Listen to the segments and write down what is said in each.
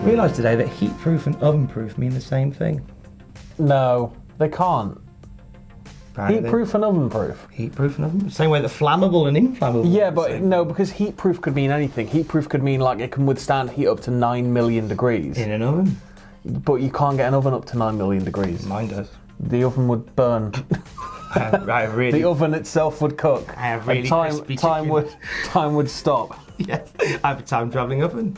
Realised today that heat-proof and oven-proof mean the same thing. No, they can't. Apparently. Heat-proof and oven-proof. Heat-proof and oven-proof. Same way that flammable and inflammable. Yeah, but no, because heat-proof could mean anything. Heat-proof could mean like it can withstand heat up to 9 million degrees. In an oven. But you can't get an oven up to 9 million degrees. Mine does. The oven would burn. The oven itself would cook. I have really crispy time would stop. Yes, I have a time-travelling oven.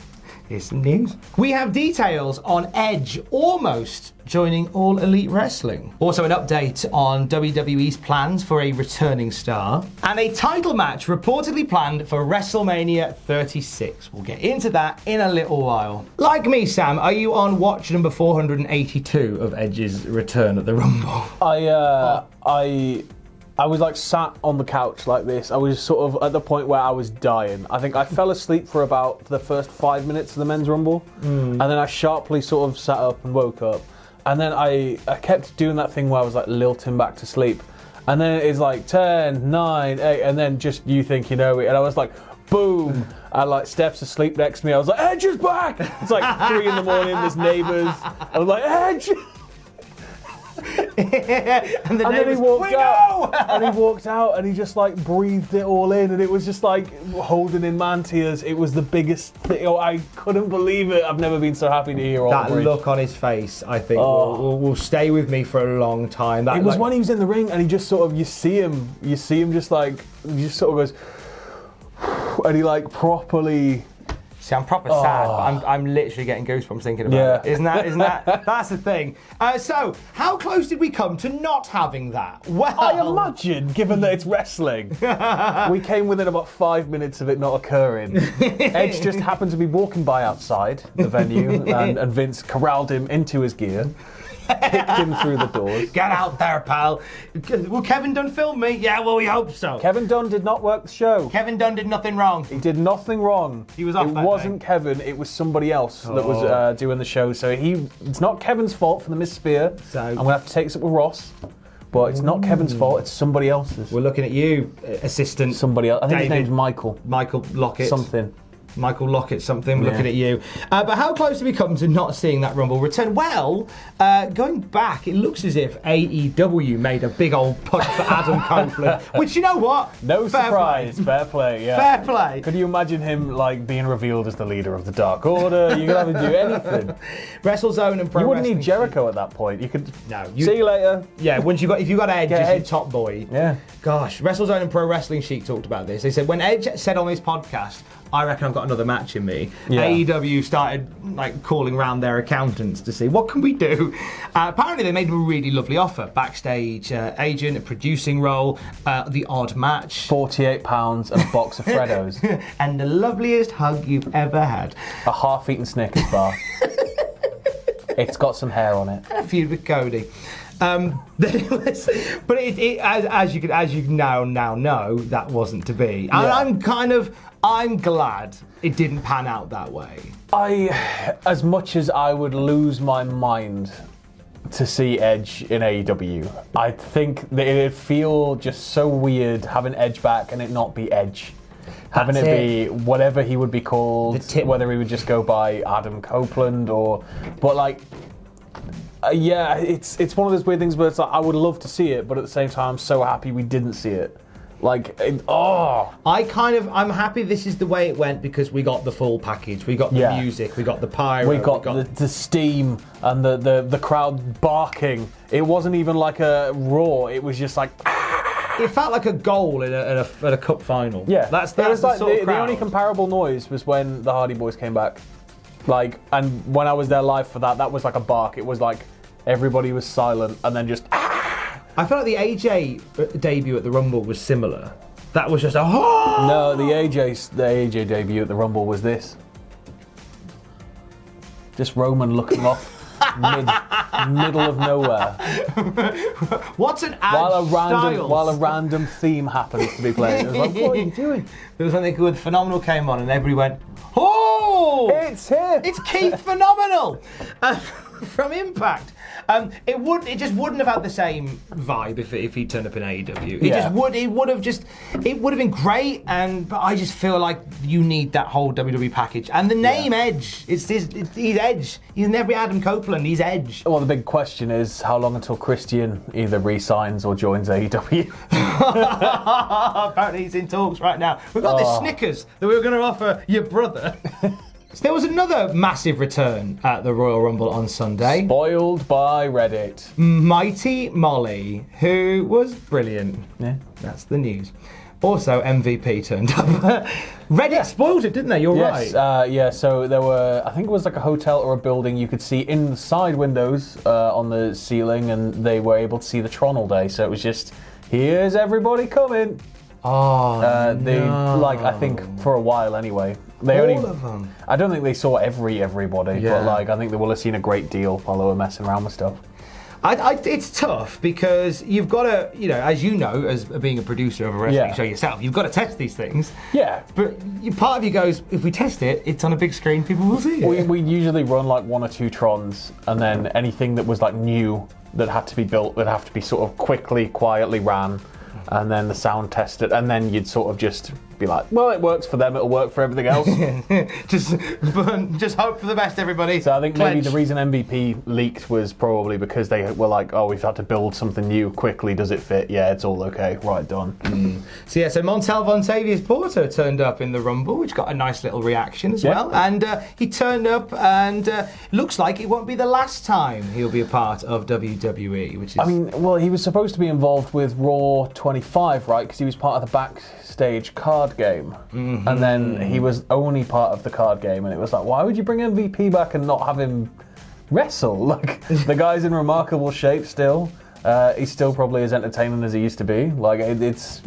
Here's some news. We have details on Edge almost joining All Elite Wrestling. Also an update on WWE's plans for a returning star. And a title match reportedly planned for WrestleMania 36. We'll get into that in a little while. Like me, Sam, are you on watch number 482 of Edge's return at the Rumble? I was like sat on the couch like this. I was sort of at the point where I was dying. I think I fell asleep for about the first 5 minutes of the men's rumble. And then I sharply sort of sat up and woke up. And then I kept doing that thing where I was like lilting back to sleep. And then it's like 10, 9, 8, and then just you think you know it. And I was like, boom. And like Steph's asleep next to me. I was like, Edge is back. It's like 3 in the morning, there's neighbours. I was like, Edge. and then he walked out. And he walked out and he just like breathed it all in, and it was just like holding in man tears. It was the biggest thing. Oh, I couldn't believe it. I've never been so happy to hear all that look on his face. I think will stay with me for a long time. That, it was when he was in the ring and he just sort of you see him just like he just sort of goes and he like properly. See, I'm proper sad, but I'm literally getting goosebumps thinking about it. Isn't that? That's the thing. So, how close did we come to not having that? Well, I imagine, given that it's wrestling, we came within about 5 minutes of it not occurring. Edge just happened to be walking by outside the venue, and Vince corralled him into his gear. Kicked him through the doors. Get out there, pal. Will Kevin Dunn film me? Yeah, well, we hope so. Kevin Dunn did not work the show. Kevin Dunn did nothing wrong. He did nothing wrong. He was off. It wasn't Kevin. It was somebody else that was doing the show. So it's not Kevin's fault for the missed spear. So I'm gonna have to take this up with Ross. But it's not Kevin's fault. It's somebody else's. We're looking at you, assistant. Somebody else. I think David. his name's Michael. Michael Lockett. Something. Michael Lockett, something, looking at you. But how close do we come to not seeing that Rumble return? Well, going back, it looks as if AEW made a big old push for Adam Copeland, which, you know what? No surprise. Fair play, yeah. Fair play. Could you imagine him, like, being revealed as the leader of the Dark Order? You could have him do anything. WrestleZone and Pro You wouldn't Wrestling need Jericho at that point. You could... No. See you later. Yeah, if you got Edge as your top boy. Yeah. Gosh, WrestleZone and Pro Wrestling Chic talked about this. They said, when Edge said on his podcast, I reckon I've got another match in me. Yeah. AEW started like calling around their accountants to see what can we do. Apparently they made him a really lovely offer. Backstage agent, a producing role, the odd match. £48 and a box of Freddos. And the loveliest hug you've ever had. A half-eaten Snickers bar. It's got some hair on it. And a feud with Cody. But as you now know, that wasn't to be. And I'm glad it didn't pan out that way. As much as I would lose my mind to see Edge in AEW, I think that it'd feel just so weird having Edge back and it not be Edge. Having it be whatever he would be called, whether he would just go by Adam Copeland it's one of those weird things where it's like I would love to see it, but at the same time I'm so happy we didn't see it. I'm happy this is the way it went because we got the full package. We got the music, we got the pyro, we got the steam and the crowd barking. It wasn't even like a roar, it was just like it felt like a goal in a cup final. Yeah, that's the sort of crowd. The only comparable noise was when the Hardy Boys came back. And when I was there live for that was like a bark. It was like everybody was silent and then just I felt like the AJ debut at the Rumble was similar. That was just a No, the AJ debut at the Rumble was this. Just Roman looking off middle of nowhere. What's an while a random theme happens to be played. It was like, what are you doing? There was something good. Phenomenal came on and everybody went, oh! It's him! It's Keith Phenomenal! from Impact. It just wouldn't have had the same vibe if he turned up in AEW. It would have been great, but I just feel like you need that whole WWE package. And the name Edge, he's Edge. He's never Adam Copeland, he's Edge. Well, the big question is how long until Christian either re-signs or joins AEW? Apparently he's in talks right now. We've got this Snickers that we were going to offer your brother. So there was another massive return at the Royal Rumble on Sunday. Spoiled by Reddit. Mighty Molly, who was brilliant. Yeah. That's the news. Also, MVP turned up. Reddit spoiled it, didn't they? You're right. So there were, I think it was like a hotel or a building you could see in the side windows on the ceiling, and they were able to see the Tron all day. So it was just, here's everybody coming. Oh, I think for a while anyway. All of them? I don't think they saw everybody, but I think they will have seen a great deal while they were messing around with stuff. It's tough because you've got to, as you know, as being a producer of a wrestling show yourself, you've got to test these things. Yeah. But part of you goes, if we test it, it's on a big screen, people will see it. We usually run like 1 or 2 Trons, and then anything that was like new that had to be built would have to be sort of quietly ran, and then the sound tested, and then you'd sort of just be like, well, it works for them, it'll work for everything else. just hope for the best, everybody. So I think maybe the reason MVP leaked was probably because they were like, oh, we've had to build something new quickly, does it fit? Yeah, it's all okay, right, done. So Montel Vontavious Porto turned up in the Rumble, which got a nice little reaction as well, and he turned up, and looks like it won't be the last time he'll be a part of WWE, which is... I mean, well, he was supposed to be involved with Raw 25, right, because he was part of the backstage card game, and then he was only part of the card game, and it was like, why would you bring MVP back and not have him wrestle? Like, the guy's in remarkable shape still. He's still probably as entertaining as he used to be. Like, it's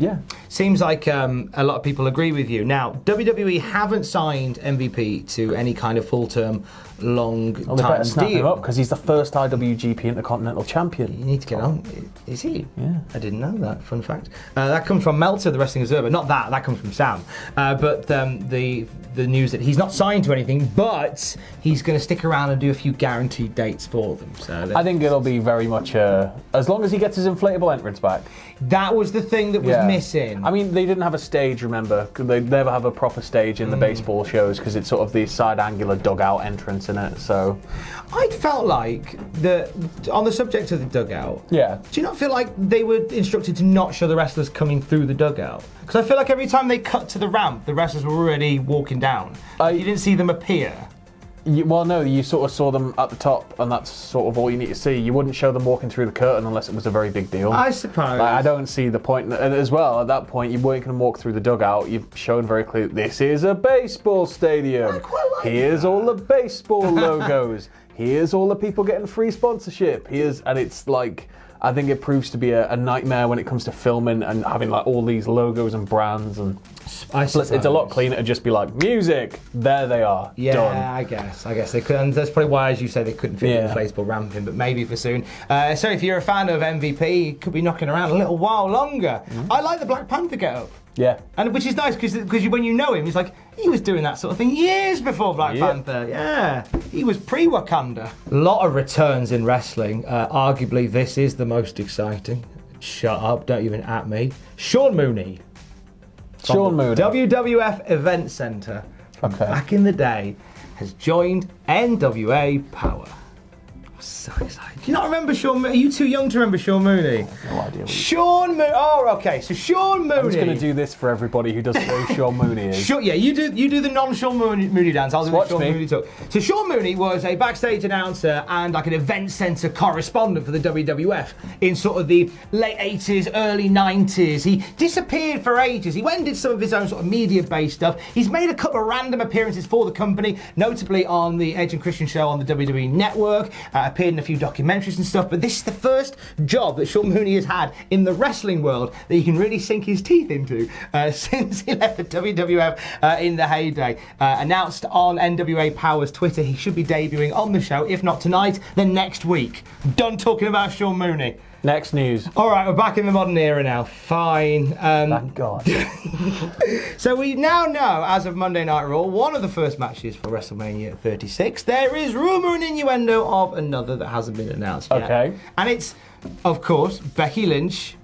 Seems like a lot of people agree with you. Now, WWE haven't signed MVP to any kind of full-term, long-time they better snap deal. him up because he's the first IWGP Intercontinental Champion. You need to get on. Is he? Yeah. I didn't know that. Fun fact. That comes from Meltzer, the Wrestling Observer. Not that. That comes from Sam. But the news that he's not signed to anything, but he's going to stick around and do a few guaranteed dates for them. So I think it'll be very much as long as he gets his inflatable entrance back. That was the thing that was missing. I mean, they didn't have a stage, remember? They never have a proper stage in the baseball shows because it's sort of the side angular dugout entrance in it, so... I felt like, on the subject of the dugout, do you not feel like they were instructed to not show the wrestlers coming through the dugout? Because I feel like every time they cut to the ramp, the wrestlers were already walking down. You didn't see them appear. No, you sort of saw them at the top, and that's sort of all you need to see. You wouldn't show them walking through the curtain unless it was a very big deal. I suppose. I don't see the point. And as well, at that point, you weren't going to walk through the dugout. You've shown very clearly, this is a baseball stadium. I quite like Here's that. all the baseball logos. Here's all the people getting free sponsorship. And it's like... I think it proves to be a nightmare when it comes to filming and having like all these logos and brands, and it's a lot cleaner to just be like, music, there they are, done. I guess they could, and that's probably why, as you say, they couldn't fit the inflatable ramp in, but maybe for soon. So if you're a fan of MVP, he could be knocking around a little while longer. I like the Black Panther get-up. Yeah. And which is nice, because when you know him, he's like, he was doing that sort of thing years before Black Panther. Yeah. He was pre-Wakanda. A lot of returns in wrestling. Arguably, this is the most exciting. Shut up, don't even at me. Sean Mooney. WWF Event Center. Back in the day, has joined NWA Power. So excited. Do you not remember Sean Mooney? Are you too young to remember Sean Mooney? No idea. Shon Mooney. Oh, okay. So Sean Mooney. I'm just going to do this for everybody who doesn't know who Sean Mooney is. You do the non-Sean Mooney dance. I'll do the Sean me. Mooney talk. So Sean Mooney was a backstage announcer and like an event centre correspondent for the WWF in sort of the late 80s, early 90s. He disappeared for ages. He went and did some of his own sort of media-based stuff. He's made a couple of random appearances for the company, notably on the Edge and Christian show on the WWE Network. Appeared in a few documentaries and stuff, but this is the first job that Sean Mooney has had in the wrestling world that he can really sink his teeth into since he left the WWF in the heyday. Announced on NWA Power's Twitter he should be debuting on the show, if not tonight, then next week. Done talking about Sean Mooney. Next news. All right, we're back in the modern era now. Fine. Thank God. So we now know, as of Monday Night Raw, one of the first matches for WrestleMania 36, there is rumour and innuendo of another that hasn't been announced yet. Okay. And it's, of course, Becky Lynch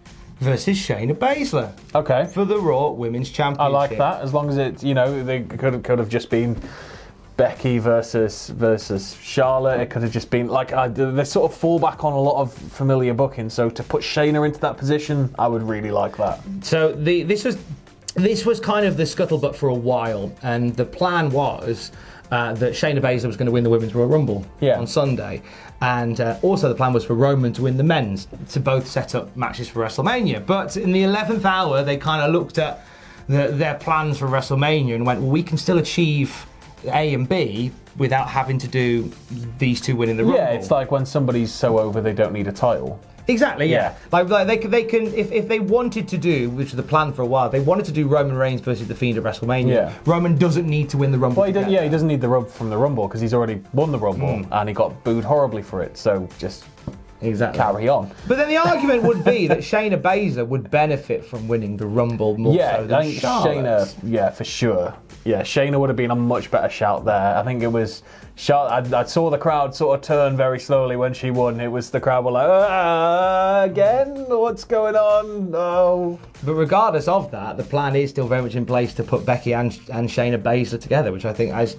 versus Shayna Baszler. Okay. For the Raw Women's Championship. I like that, as long as it's, they could have just been Becky versus Charlotte. It could have just been like they sort of fall back on a lot of familiar booking. So to put Shayna into that position, I would really like that. So this was kind of the scuttlebutt for a while, and the plan was that Shayna Baszler was going to win the Women's Royal Rumble on Sunday, and also the plan was for Roman to win the men's, to both set up matches for WrestleMania. But in the 11th hour, they kind of looked at their plans for WrestleMania and went, well, we can still achieve A and B without having to do these two winning the Rumble. Yeah, it's like when somebody's so over they don't need a title. Exactly, yeah. Like they can if they wanted to do, which was the plan for a while, they wanted to do Roman Reigns versus The Fiend at WrestleMania. Yeah. Roman doesn't need to win the Rumble. Well, he doesn't need the rub from the Rumble because he's already won the Rumble and he got booed horribly for it. So just carry on. But then the argument would be that Shayna Baszler would benefit from winning the Rumble more so than I think Charlotte. Shayna, for sure. Yeah, Shayna would have been a much better shout there. I think it was Charlotte. I saw the crowd sort of turn very slowly when she won. It was the crowd were like, again? What's going on? No. But regardless of that, the plan is still very much in place to put Becky and Shayna Baszler together, which I think, as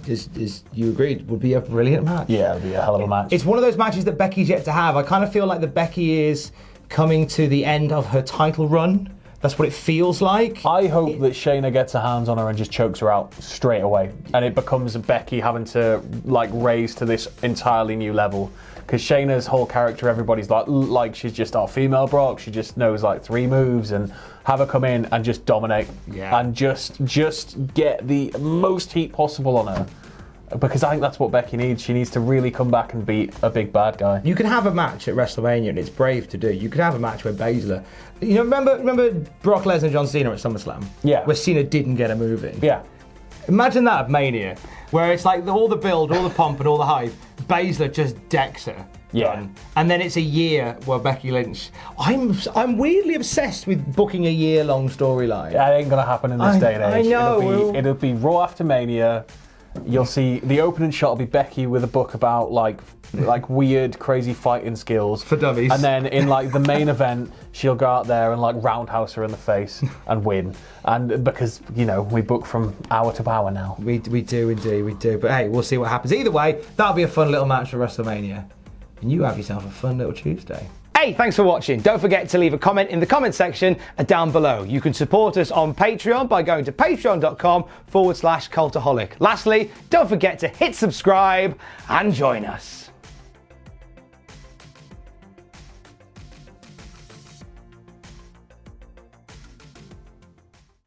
you agreed, would be a brilliant match. Yeah, it would be a hell of a match. It's one of those matches that Becky's yet to have. I kind of feel like that Becky is coming to the end of her title run. That's what it feels like. I hope that Shayna gets her hands on her and just chokes her out straight away, and it becomes Becky having to raise to this entirely new level. Because Shayna's whole character, everybody's like she's just our female Brock. She just knows 3 moves, and have her come in and just dominate, and just get the most heat possible on her. Because I think that's what Becky needs. She needs to really come back and beat a big bad guy. You can have a match at WrestleMania, and it's brave to do. You could have a match where Baszler, remember Brock Lesnar and John Cena at SummerSlam? Yeah. Where Cena didn't get a move in. Yeah. Imagine that at Mania, where it's like all the build, all the pomp, and all the hype. Baszler just decks her. Yeah. Done. And then it's a year where Becky Lynch. I'm weirdly obsessed with booking a year-long storyline. That ain't gonna happen in this day and age. I know. It'll be Raw after Mania. You'll see the opening shot will be Becky with a book about like weird, crazy fighting skills for dummies, and then in the main event, she'll go out there and roundhouse her in the face and win. And because we book from hour to hour now. We do indeed, we do. But hey, we'll see what happens. Either way, that'll be a fun little match for WrestleMania, and you have yourself a fun little Tuesday. Hey, thanks for watching. Don't forget to leave a comment in the comment section down below. You can support us on Patreon by going to patreon.com/Cultaholic. Lastly, don't forget to hit subscribe and join us.